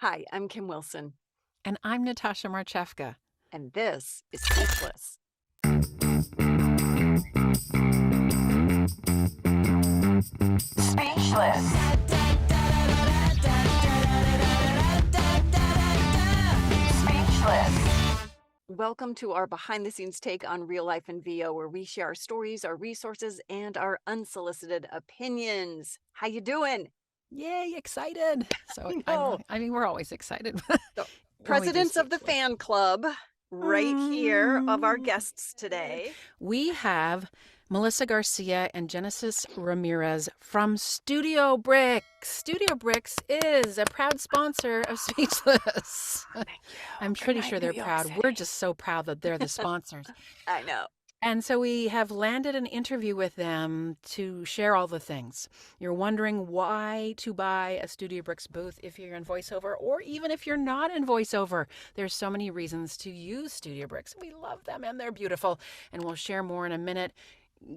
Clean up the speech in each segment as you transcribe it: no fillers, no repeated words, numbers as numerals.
Hi, I'm Kim Wilson, And I'm Natasha Marchewka. and this is Speechless. Speechless. Speechless. Welcome to our behind the scenes take on real life in VO, where we share our stories, our resources, and our unsolicited opinions. How you doing? Yay, excited. So I I'm know. really, we're always excited So, when we do presidents of the Speechless. fan club right here of our Mm. guests today. We have Melissa Garcia and Genesis Ramirez from StudioBricks. StudioBricks is a proud sponsor of Speechless. Thank you. I'm Good pretty night, sure New they're York proud. We're City. just so proud that they're the sponsors. I know. And so we have landed an interview with them to share all the things. You're wondering why to buy a StudioBricks booth if you're in voiceover, or even if you're not in voiceover. There's so many reasons to use StudioBricks. We love them and they're beautiful, and we'll share more in a minute.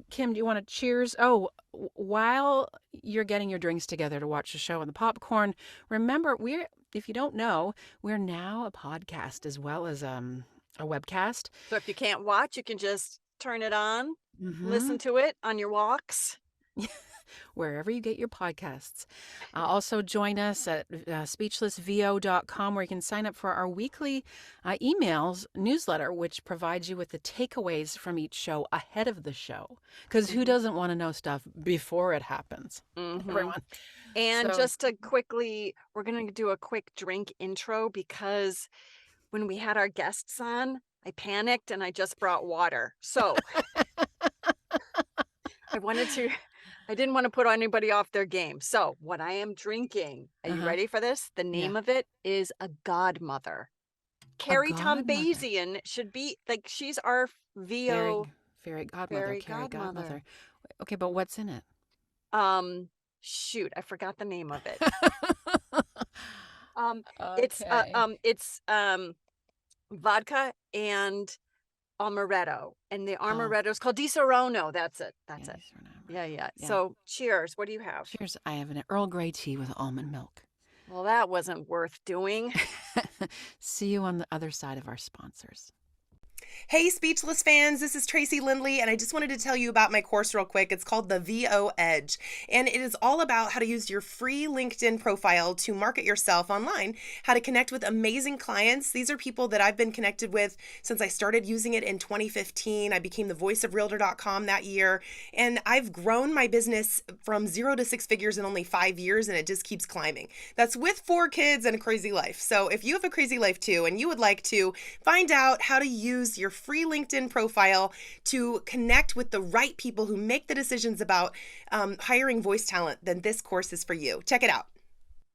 Kim, do you want to cheers? Oh, while you're getting your drinks together to watch the show and the popcorn, remember, if you don't know, we're now a podcast as well as a webcast. So if you can't watch, you can just turn it on, Mm-hmm. listen to it on your walks. Wherever you get your podcasts. Also, join us at speechlessvo.com, where you can sign up for our weekly emails newsletter, which provides you with the takeaways from each show ahead of the show. Because who doesn't want to know stuff before it happens? Mhm. Everyone. And So, just to quickly, we're going to do a quick drink intro because when we had our guests on, I panicked and I just brought water. So I didn't want to put anybody off their game. So what I am drinking, are you ready for this? The yeah, name of it is a godmother. a Carrie godmother. Tombazian should be like, she's our Fairy, VO fairy godmother, fairy Carrie godmother. godmother. Okay, but what's in it? Shoot, I forgot the name of it. It's Okay. vodka and amaretto, and the Oh, amaretto is called Di Serono. That's it. yeah, That's it. these are not Yeah, right. yeah. Yeah. So cheers. What do you have? Cheers. I have an Earl Grey tea with almond milk. Well, that wasn't worth doing. See you on the other side of our sponsors. Hey, Speechless fans, this is Tracy Lindley, and I just wanted to tell you about my course real quick. It's called the VO Edge, and it is all about how to use your free LinkedIn profile to market yourself online, how to connect with amazing clients. These are people that I've been connected with since I started using it in 2015. I became the voice of realtor.com that year, and I've grown my business from 0 to 6 figures in only 5 years, and it just keeps climbing. That's with 4 kids and a crazy life. So if you have a crazy life too, and you would like to find out how to use your free LinkedIn profile to connect with the right people who make the decisions about hiring voice talent, then this course is for you. Check it out.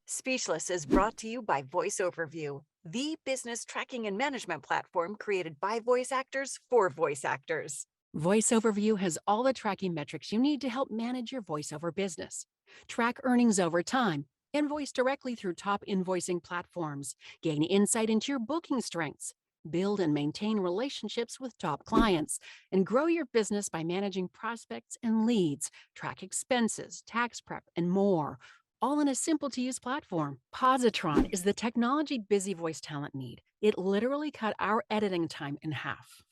Speechless is brought to you by VoiceOverView, the business tracking and management platform created by voice actors for voice actors. VoiceOverView has all the tracking metrics you need to help manage your voiceover business. Track earnings over time, invoice directly through top invoicing platforms, gain insight into your booking strengths, build and maintain relationships with top clients, and grow your business by managing prospects and leads, track expenses, tax prep, and more. All in a simple to use platform. POZOTRON is the technology busy voice talent need. It literally cut our editing time in half.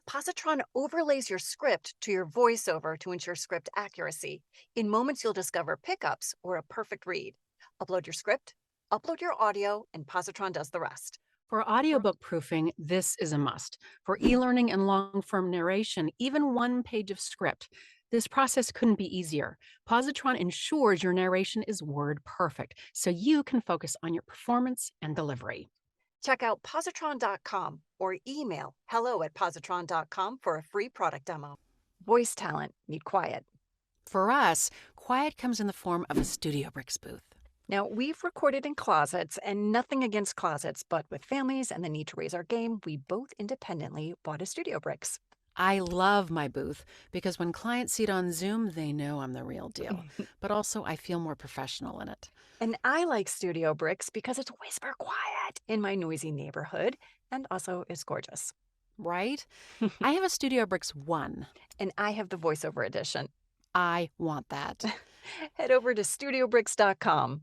Positron overlays your script to your voiceover to ensure script accuracy. In moments, you'll discover pickups or a perfect read. Upload your script, upload your audio, and Positron does the rest. For audiobook proofing, this is a must. For e-learning and long-form narration, even one page of script. This process couldn't be easier. Positron ensures your narration is word perfect, so you can focus on your performance and delivery. Check out positron.com or email hello@positron.com for a free product demo. Voice talent need quiet. For us, quiet comes in the form of a StudioBricks booth. Now, we've recorded in closets, and nothing against closets, but with families and the need to raise our game, we both independently bought a StudioBricks. I love my booth because when clients see it on Zoom, they know I'm the real deal. But also, I feel more professional in it. And I like StudioBricks because it's whisper quiet in my noisy neighborhood, and also it's gorgeous. Right? I have a StudioBricks 1. And I have the voiceover edition. I want that. Head over to StudioBricks.com.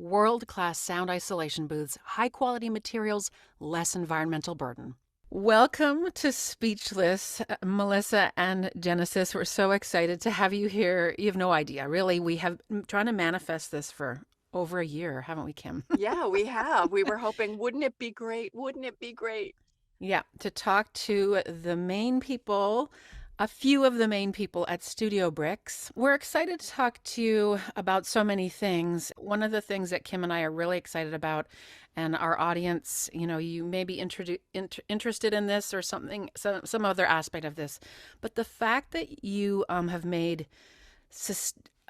world-class sound isolation booths, high-quality materials, less environmental burden. Welcome to Speechless, Melissa and Genesis. We're so excited to have you here. You have no idea. Really, we have been trying to manifest this for over a year, haven't we, Kim? Yeah, we have. We were hoping, wouldn't it be great? Wouldn't it be great? Yeah, to talk to the main people, a few of the main people at StudioBricks. We're excited to talk to you about so many things. One of the things that Kim and I are really excited about, and our audience, you may be interested in this or something, some other aspect of this, but the fact that you have made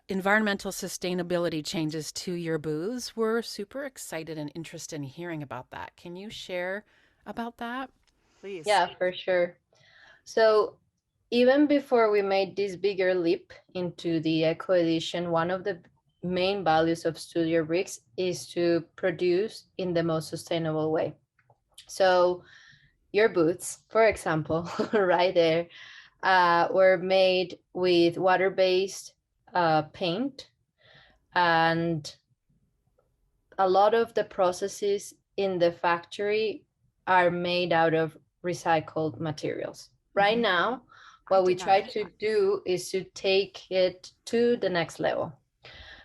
environmental sustainability changes to your booths, we're super excited and interested in hearing about that. Can you share about that? Please. Yeah, for sure. So even before we made this bigger leap into the Eco Edition, one of the main values of StudioBricks is to produce in the most sustainable way. So your boots, for example, right there, were made with water-based paint, and a lot of the processes in the factory are made out of recycled materials. Right now, what we try to do is to take it to the next level.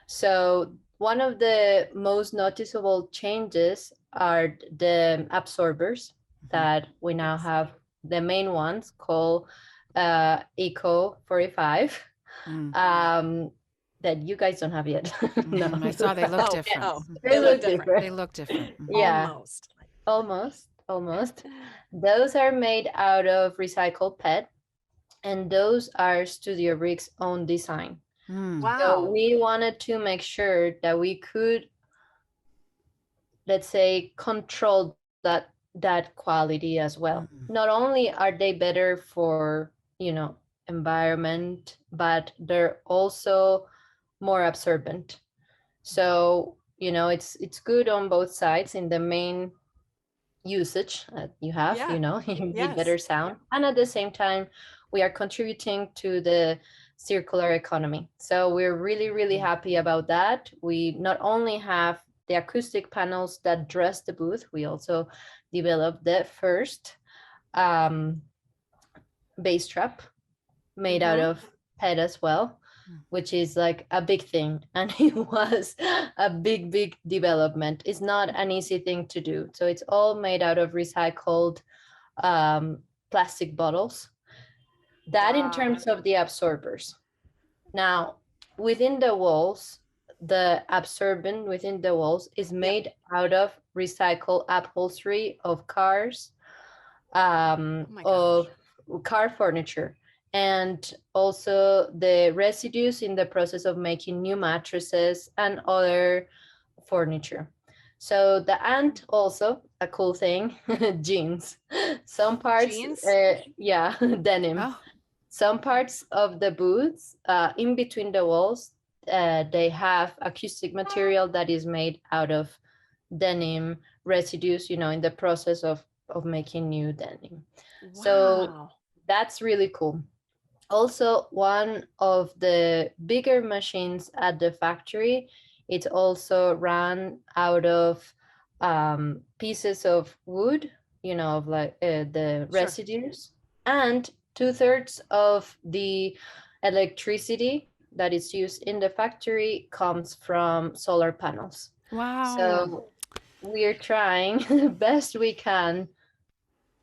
So one of the most noticeable changes are the absorbers that we now have, the main ones called Eco 45, that you guys don't have yet. No, I saw they look different. Oh, they look different. They look different. Yeah, almost. Those are made out of recycled PET, and those are StudioBricks' own design. Wow. So we wanted to make sure that we could, let's say, control that quality as well. Not only are they better for, environment, but they're also more absorbent. So, it's good on both sides in the main usage that you have, you get better sound. And at the same time, we are contributing to the circular economy. So we're really, really happy about that. We not only have the acoustic panels that dress the booth, we also developed the first bass trap made out of PET as well, which is like a big thing. And it was a big development. It's not an easy thing to do. So it's all made out of recycled plastic bottles. That in terms of the absorbers. Now, within the walls, the absorbent within the walls is made out of recycled upholstery of cars, of car furniture, and also the residues in the process of making new mattresses and other furniture. So the ant also, a cool thing, jeans. Some parts, denim. Oh. Some parts of the booths, in between the walls, they have acoustic material that is made out of denim residues, in the process of making new denim. Wow. So that's really cool. Also, one of the bigger machines at the factory, it's also run out of pieces of wood, of like the residues. And 2/3 of the electricity that is used in the factory comes from solar panels. Wow. So we're trying the best we can,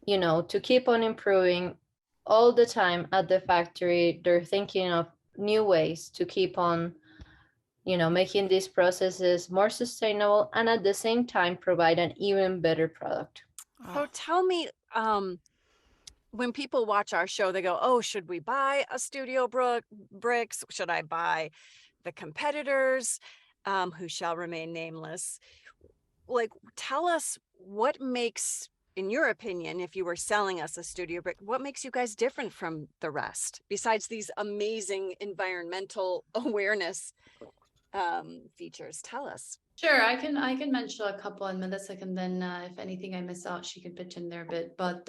to keep on improving all the time at the factory. They're thinking of new ways to keep on, making these processes more sustainable and at the same time provide an even better product. So tell me, when people watch our show, they go, oh, should we buy a StudioBricks? Should I buy the competitors, who shall remain nameless? Like, tell us what makes, in your opinion, if you were selling us a StudioBrick, what makes you guys different from the rest, besides these amazing environmental awareness features? Tell us. Sure, I can mention a couple, and Melissa can then, if anything I miss out, she can pitch in there a bit. But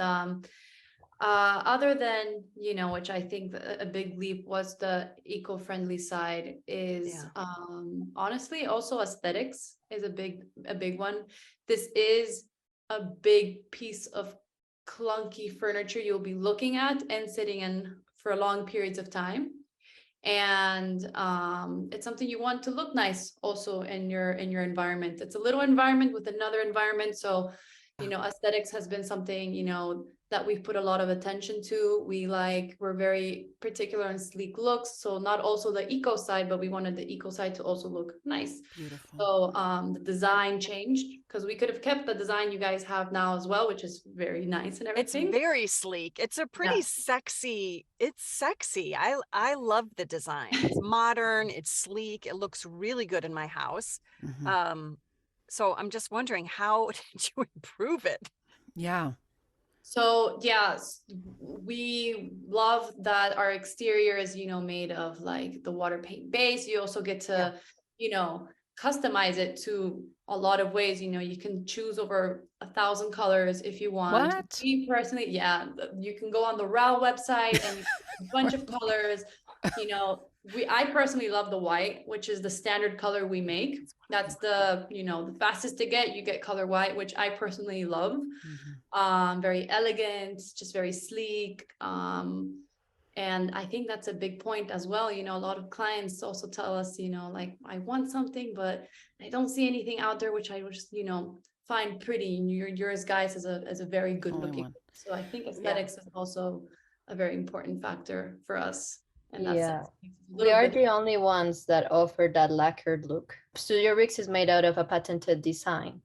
Other than, which I think a big leap was the eco-friendly side is honestly also aesthetics is a big one. This is a big piece of clunky furniture you'll be looking at and sitting in for long periods of time. And it's something you want to look nice also in your environment. It's a little environment with another environment. So, aesthetics has been something, that we've put a lot of attention to. We're very particular on sleek looks. So not also the eco side, but we wanted the eco side to also look nice. Beautiful. So the design changed because we could have kept the design you guys have now as well, which is very nice and everything. It's very sleek. It's a pretty sexy. It's sexy. I love the design. It's modern. It's sleek. It looks really good in my house. So I'm just wondering, how did you improve it? Yeah. So we love that our exterior is, made of like the water paint base. You also get to, customize it to a lot of ways. You can choose over 1,000 colors if you want. What? Me personally, you can go on the RAL website and a bunch of colors. I personally love the white, which is the standard color we make. That's the fastest to get. You get color white, which I personally love. Very elegant, just very sleek. And I think that's a big point as well. A lot of clients also tell us, like, I want something, but I don't see anything out there, which I just, find pretty. And yours, guys, is a very good looking. So I think aesthetics is also a very important factor for us. And that's we are the only ones that offer that lacquered look. StudioBricks is made out of a patented design.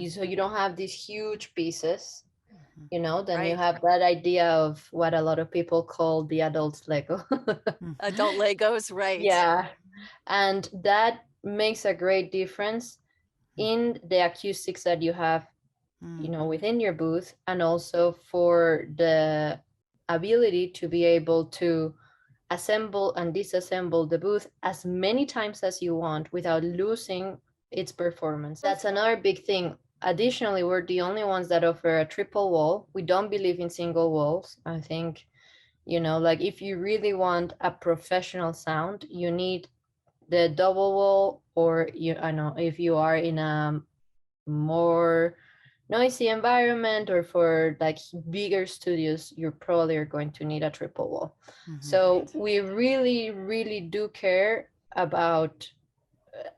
So you don't have these huge pieces. Then you have that idea of what a lot of people call the adult Lego. Adult Legos, right? Yeah. And that makes a great difference in the acoustics that you have, within your booth, and also for the ability to be able to assemble and disassemble the booth as many times as you want without losing its performance. That's another big thing. Additionally, we're the only ones that offer a triple wall. We don't believe in single walls. I think, like if you really want a professional sound, you need the double wall, or if you are in a more noisy environment or for like bigger studios, you probably are going to need a triple wall. So we really, really do care about,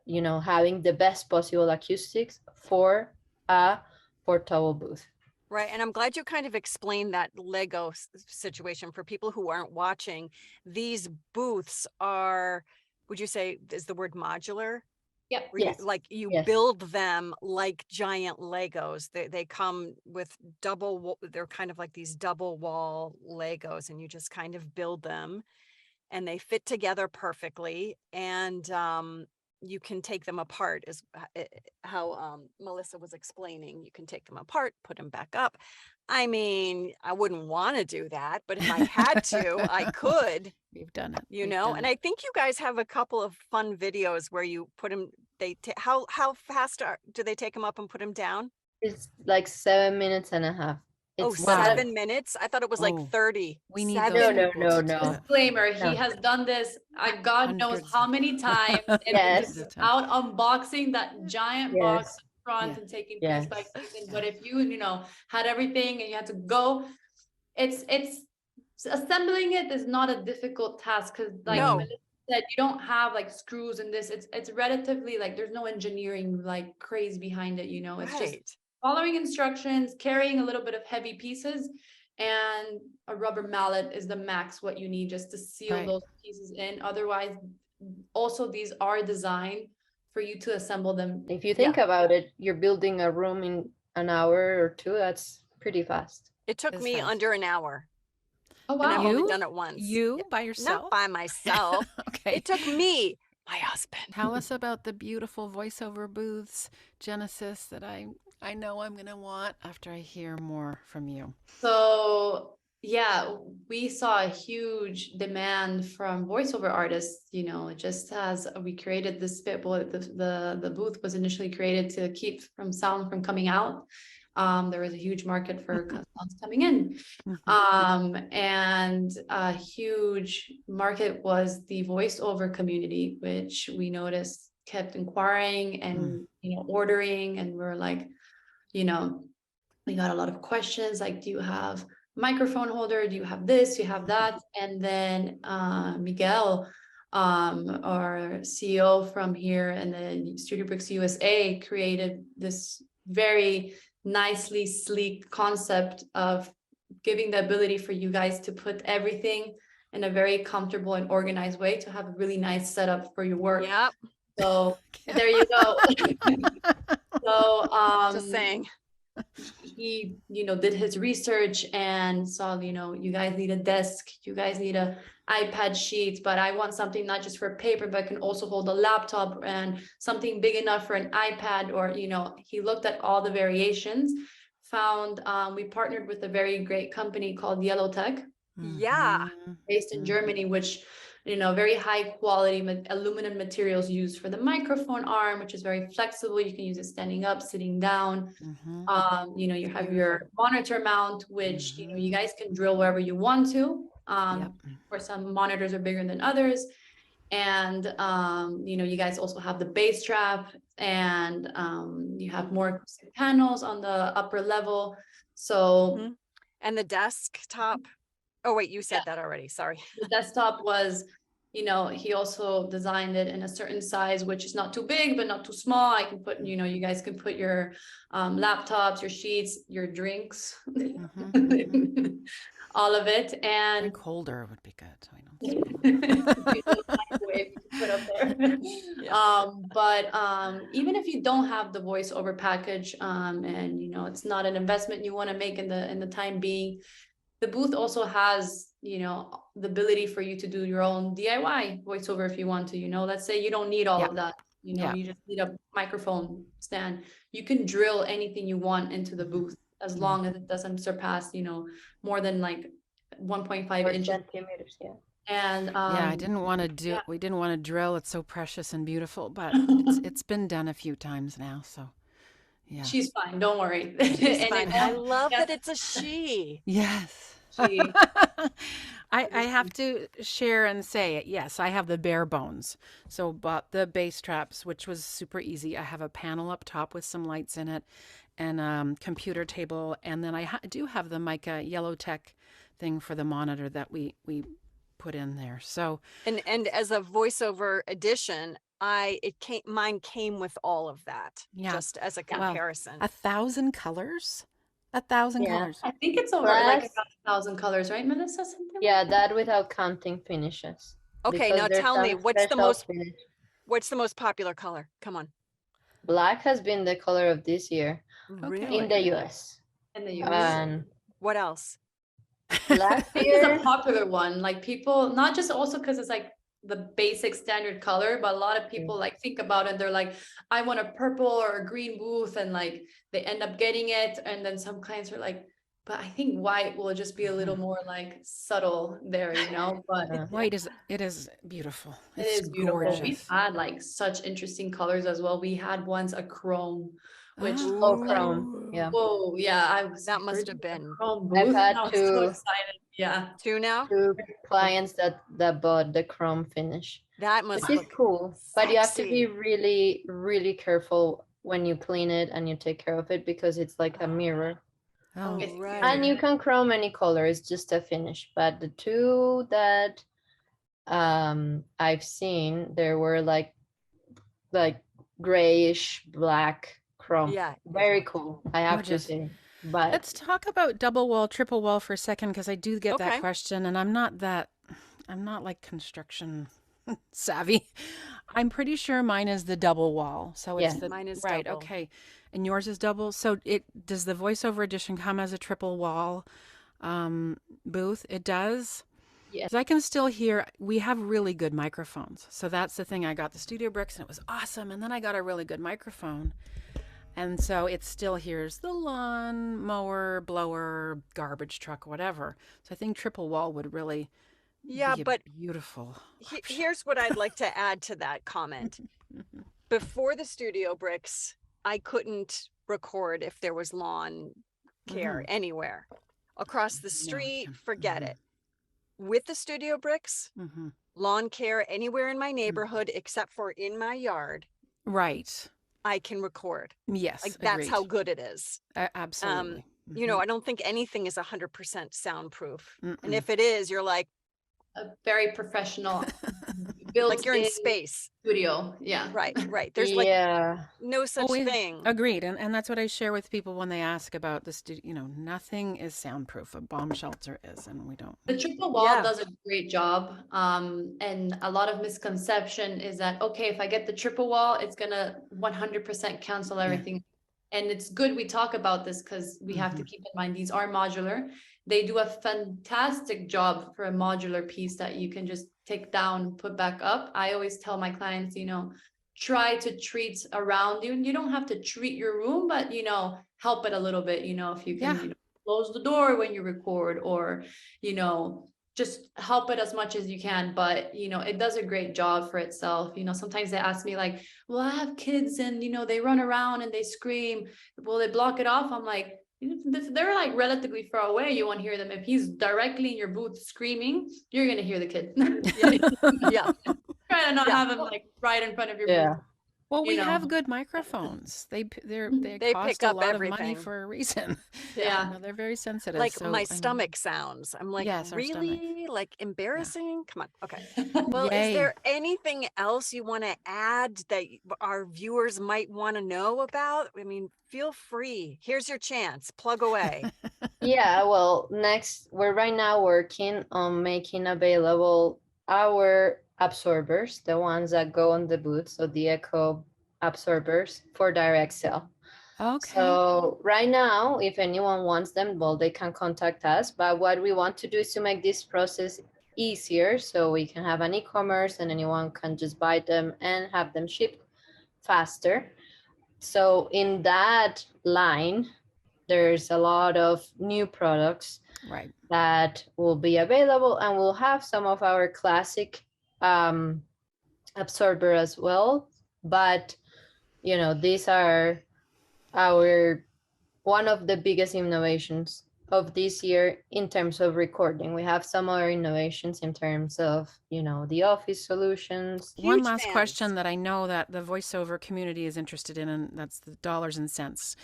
having the best possible acoustics for a portable booth. Right. And I'm glad you kind of explained that Lego situation for people who aren't watching. These booths are, would you say, is the word modular? Yep. You build them like giant Legos. They come with they're kind of like these double wall Legos, and you just kind of build them and they fit together perfectly. And you can take them apart, is how Melissa was explaining. You can take them apart, put them back up. I mean, I wouldn't want to do that, but if I had to, I could. We've done it. And I think you guys have a couple of fun videos where you put them. How fast do they take them up and put them down? It's like 7.5 minutes. It's 7 minutes? I thought it was like 30. We need no. Disclaimer, he has done this God knows how many times. Out unboxing that giant box up front and taking piece by piece. But if you had everything and you had to go, it's assembling it is not a difficult task, because Melissa said, you don't have like screws in this. It's relatively like there's no engineering like craze behind it. It's just following instructions, carrying a little bit of heavy pieces, and a rubber mallet is the max what you need just to seal those pieces in. Otherwise, also these are designed for you to assemble them. If you think about it, you're building a room in an hour or two. That's pretty fast. It took me under an hour. Oh, wow. And I've only done it once. You by yourself? Not by myself. Okay. It took me, my husband. Tell us about the beautiful voiceover booths, Genesis, that I know I'm going to want after I hear more from you. So, we saw a huge demand from voiceover artists. Just as we created this bit, the booth was initially created to keep sound from coming out. There was a huge market for sounds coming in. And a huge market was the voiceover community, which we noticed kept inquiring and, ordering. And we're like, we got a lot of questions like, do you have microphone holder? Do you have this? Do you have that? And then Miguel, our CEO from here and the StudioBricks USA, created this very nicely sleek concept of giving the ability for you guys to put everything in a very comfortable and organized way to have a really nice setup for your work. Yep. So there you go. So Just saying. he did his research and saw, you guys need a desk, you guys need a iPad sheet, but I want something not just for paper but can also hold a laptop, and something big enough for an iPad. Or he looked at all the variations, found we partnered with a very great company called Yellow Tech, Yeah. based in Germany, which very high quality aluminum materials used for the microphone arm, which is very flexible. You can use it standing up, sitting down. You have your monitor mount, which you guys can drill wherever you want to. For some monitors are bigger than others. And you guys also have the bass trap, and you have more acoustic panels on the upper level. So and the desktop. Oh wait, you said that already. Sorry. The desktop was, he also designed it in a certain size, which is not too big, but not too small. I can put, you guys can put your laptops, your sheets, your drinks, all of it. And drink holder would be good. So I put up there. But even if you don't have the voiceover package, and it's not an investment you want to make in the time being, the booth also has, the ability for you to do your own DIY voiceover if you want to. Let's say you don't need all of that. You just need a microphone stand. You can drill anything you want into the booth as long as it doesn't surpass, more than like 1.5 inches. Centimeters, And I didn't want to do. We didn't want to drill. It's so precious and beautiful, but it's been done a few times now, so. Yeah. She's fine. Don't worry. She's fine. I love that it's a she. Yes. She. I have to share and say it. Yes, I have the bare bones. So bought the bass traps, which was super easy. I have a panel up top with some lights in it and computer table. And then I do have the mica Yellow Tech thing for the monitor that we put in there. So and as a voiceover edition, mine came with all of that. Just as a comparison. 1,000 colors. 1,000 colors. I think it's over like 1,000 colors, right, Melissa? Something? Yeah, that without counting finishes. Okay, now tell me, what's the most popular color? Come on. Black has been the color of this year. Really? In the US. In the US. And what else? Black is a popular one. Like people, not just also because it's like the basic standard color, but a lot of people like think about it. They're like, I want a purple or a green booth, and like they end up getting it. And then some clients are like, but I think white will just be a little more like subtle there, But white is beautiful. It is beautiful. Gorgeous. We've had like such interesting colors as well. We had once a chrome, which chrome. Yeah. Whoa, yeah. That must have been chrome booth. I've had I was so excited. Yeah. Two now? Two clients that bought the chrome finish. That must be cool. sexy. But you have to be really, really careful when you clean it and you take care of it, because it's like a mirror. Oh, right. And you can chrome any color, it's just a finish. But the two that I've seen, there were like grayish black chrome. Yeah. Very cool. I have to say. But let's talk about double wall, triple wall for a second, because I do get that question, and I'm not like construction savvy. I'm pretty sure mine is the double wall. So it's mine is right. double. Okay. And yours is double. So does the voiceover edition come as a triple wall booth? It does. Yes. I can still hear. We have really good microphones. So that's the thing. I got the StudioBricks and it was awesome. And then I got a really good microphone. And so it still hears the lawn mower, blower, garbage truck, whatever. So I think triple wall would really be beautiful. Here's what I'd like to add to that comment. Before the StudioBricks, I couldn't record if there was lawn care anywhere. Across the street, forget it. With the StudioBricks, lawn care anywhere in my neighborhood except for in my yard, Right. I can record. Yes. Like that's agreed. how good it is. Absolutely. You know, I don't think anything is 100% soundproof. And if it is, you're like A very professional like you're in built-in space. studio. Yeah. Right. There's like no such thing. Agreed. And that's what I share with people when they ask about the studio. You know, nothing is soundproof. A bomb shelter is, and we don't. The triple wall does a great job. And a lot of misconception is that, okay, if I get the triple wall, it's gonna 100% cancel everything. And it's good we talk about this because we have to keep in mind these are modular. They do a fantastic job for a modular piece that you can just take down, put back up. I always tell my clients, you know, try to treat around you. You don't have to treat your room, but, you know, help it a little bit, you know, if you can you know, close the door when you record or, you know, just help it as much as you can. But, you know, it does a great job for itself. You know, sometimes they ask me like, well, I have kids and, you know, they run around and they scream. Will they block it off? I'm like, if they're like relatively far away, you won't hear them. If he's directly in your booth screaming, you're going to hear the kid. Try to not have him like right in front of your booth. Well, we have good microphones. They cost pick a up lot everything. of money for a reason. Yeah. You know, they're very sensitive. Like so, my stomach sounds. I'm like, Yes, our really? Like embarrassing? Come on. Okay. Well, is there anything else you want to add that our viewers might want to know about? I mean, feel free. Here's your chance. Plug away. Well, next, we're right now working on making available our absorbers, the ones that go on the booth, so the echo absorbers for direct sale. Okay. So right now, if anyone wants them, well, they can contact us. But what we want to do is to make this process easier so we can have an e-commerce and anyone can just buy them and have them shipped faster. So in that line, there's a lot of new products that will be available, and we'll have some of our classic absorber as well. But, you know, these are one of the biggest innovations of this year in terms of recording. We have some other innovations in terms of, you know, the office solutions. One last question that I know that the voiceover community is interested in, and that's the dollars and cents.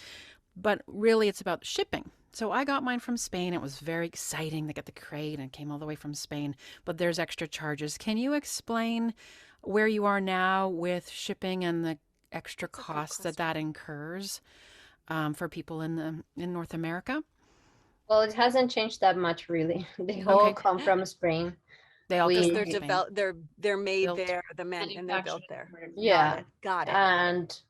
But really, it's about shipping. So I got mine from Spain. It was very exciting to get the crate and it came all the way from Spain. But there's extra charges. Can you explain where you are now with shipping and the extra costs that incurs for people in North America? Well, it hasn't changed that much, really. They all come from Spain. They all they're made built there, and they're built there. Yeah, got it. And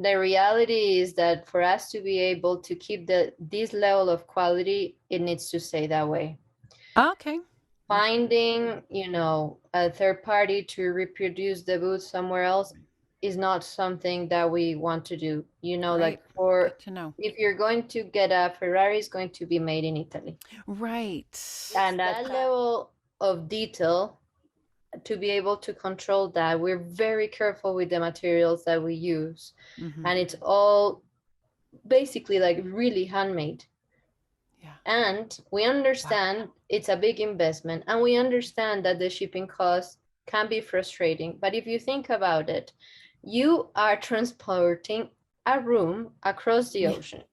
the reality is that for us to be able to keep this level of quality, it needs to stay that way. Okay. Finding, you know, a third party to reproduce the booth somewhere else is not something that we want to do. You know, like if you're going to get a Ferrari, it's going to be made in Italy. Right. And that level of detail, to be able to control that, we're very careful with the materials that we use. And it's all basically like really handmade. And we understand it's a big investment, and we understand that the shipping costs can be frustrating. But if you think about it, you are transporting a room across the ocean.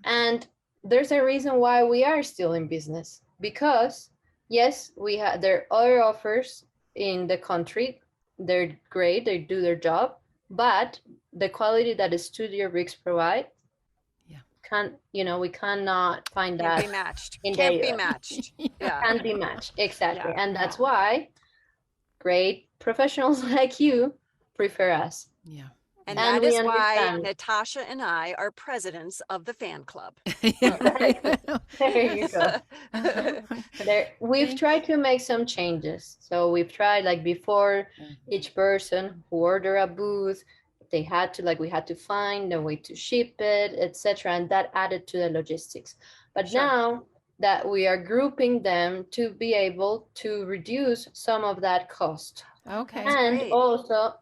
And there's a reason why we are still in business, because yes, there are other offers in the country. They're great, they do their job, but the quality that the StudioBricks provide we cannot find that. Can't be matched. Can't be matched. Can't be matched. Exactly. And that's why great professionals like you prefer us. Yeah. And that is why Natasha and I are presidents of the fan club. There you go. We've tried to make some changes. So we've tried, like, before, each person who ordered a booth, we had to find a way to ship it, etc. And that added to the logistics. But now that we are grouping them to be able to reduce some of that cost. Okay. And also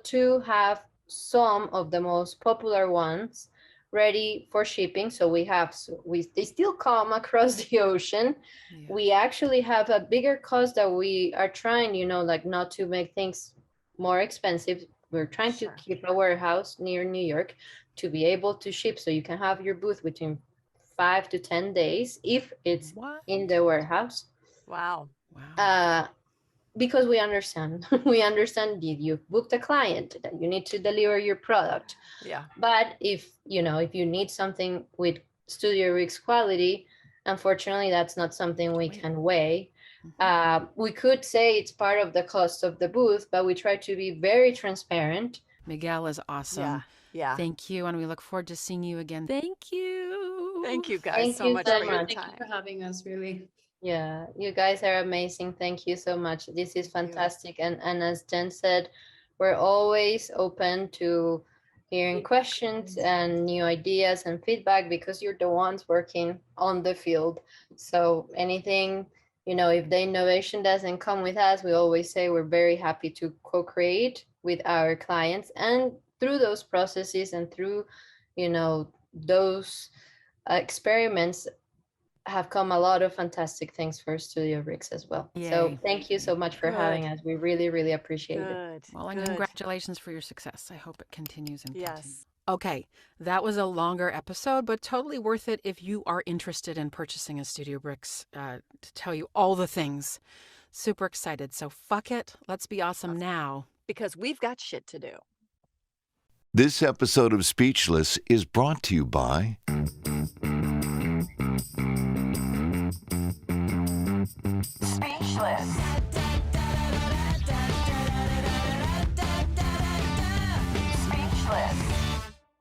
to have some of the most popular ones ready for shipping. So they still come across the ocean. Yeah. We actually have a bigger cost that we are trying, like not to make things more expensive. We're trying to keep a warehouse near New York to be able to ship, so you can have your booth within 5 to 10 days if it's in the warehouse. Wow. Because we understand that you've booked a client, that you need to deliver your product. Yeah. But if you need something with StudioBricks quality, unfortunately that's not something we can weigh. We could say it's part of the cost of the booth, but we try to be very transparent. Miguel is awesome. Yeah. Thank you, and we look forward to seeing you again. Thank you. Thank you guys Thank so you much so for your much. time. Thank you for having us, really. Yeah, you guys are amazing. Thank you so much. This is fantastic. And as Jen said, we're always open to hearing questions and new ideas and feedback, because you're the ones working on the field. So anything, if the innovation doesn't come with us, we always say we're very happy to co-create with our clients. And through those processes and through, those experiments, have come a lot of fantastic things for StudioBricks as well. Yay. So thank you so much for having us. We really, really appreciate it. Well, and congratulations for your success. I hope it continues and Yes. continues. Okay, that was a longer episode, but totally worth it if you are interested in purchasing a StudioBricks, to tell you all the things. Super excited. So fuck it. Let's be awesome now. Because we've got shit to do. This episode of Speechless is brought to you by Speechless.